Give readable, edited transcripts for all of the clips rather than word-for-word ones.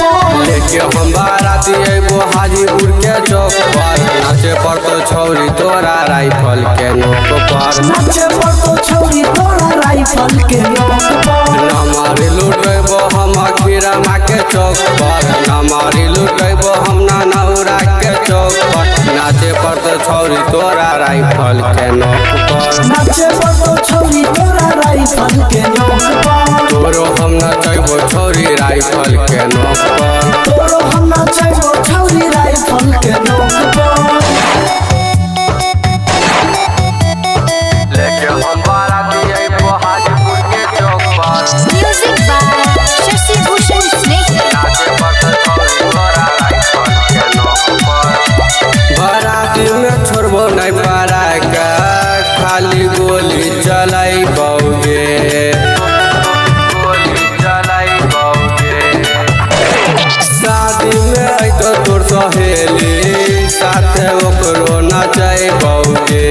पर लेके हम बाराती अइबो हाजीपुर के चौक पर नाचे पर तो छौरी तोरा राइफल के नोक पर नाचे पर तो छौरी तोरा राइफल के नोक पर नमारी लुटेबो हम खीरा माँ के चौक पर नमारी लुटेबो हम नौरा के चौक पर नाचे पर तो छौरी तोरा राइफल के नोक पर नाचे पर तो छौरी तोरा राइफल के नोक पर तोरो हम नचैबो छौरी राइफल के नोक पर तोरो हम नचैबो छौरी राइफल के नोक पर लेके हम बाराती अइबो हाजीपुर के चौक पर Music by Shashi Bhushan Snake. नाचे पर तो छौरी तोरा राइफल के नोक पर बाराती में छोड़बो नहीं पारा का खाली गोली चलाई बौगे शादी में अइतो तोर सहेली साथे ओकरो नचाई बौगे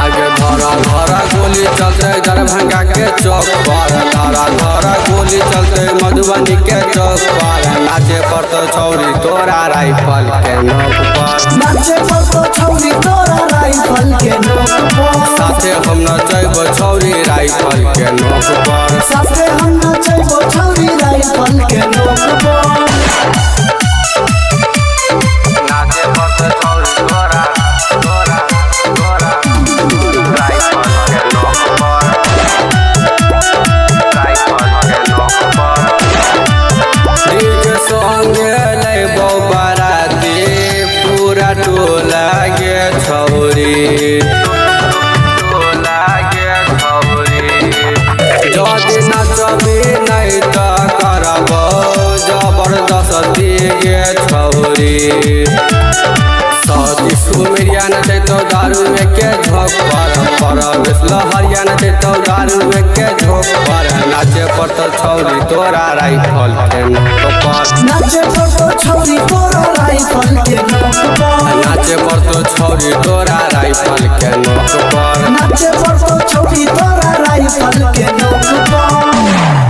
आगे धरा गोली चलते दरभंगा के चौक पर धरा गोली चलते मधुबनी के चौक पर नाचे पर तो छौरी तोरा राइफल के नोक पर नाचे पर तो छौरी तोरा राइफल के नोक पर साथे हम नचैबो छौरी राइफल के नोक पर साथे हम नचैबो छौरी राइफल के नोक पर नाचे पर तो छौरी तोरा राइफल के नोक पर राइफल के नोक पर डीजे संगे लैबो बाराती पूरा टोला के छौरी जदि नचबी नहीं तो करबो जबरदस्ती गे छौरी सती सुमिरिया नचे तो दारू में के झोंक पर लहरिया नचे तो दारू में के झोंक पर नाचे पर तो छौरी तोरा राइफल के नोक पर नाचे पर तो छौरी तोरा राइफल के नोक पर नाचे पर तो छौरी तोरा राइफल के नोक पर नाचे पर तो छौरी तोरा राइफल के नोक पर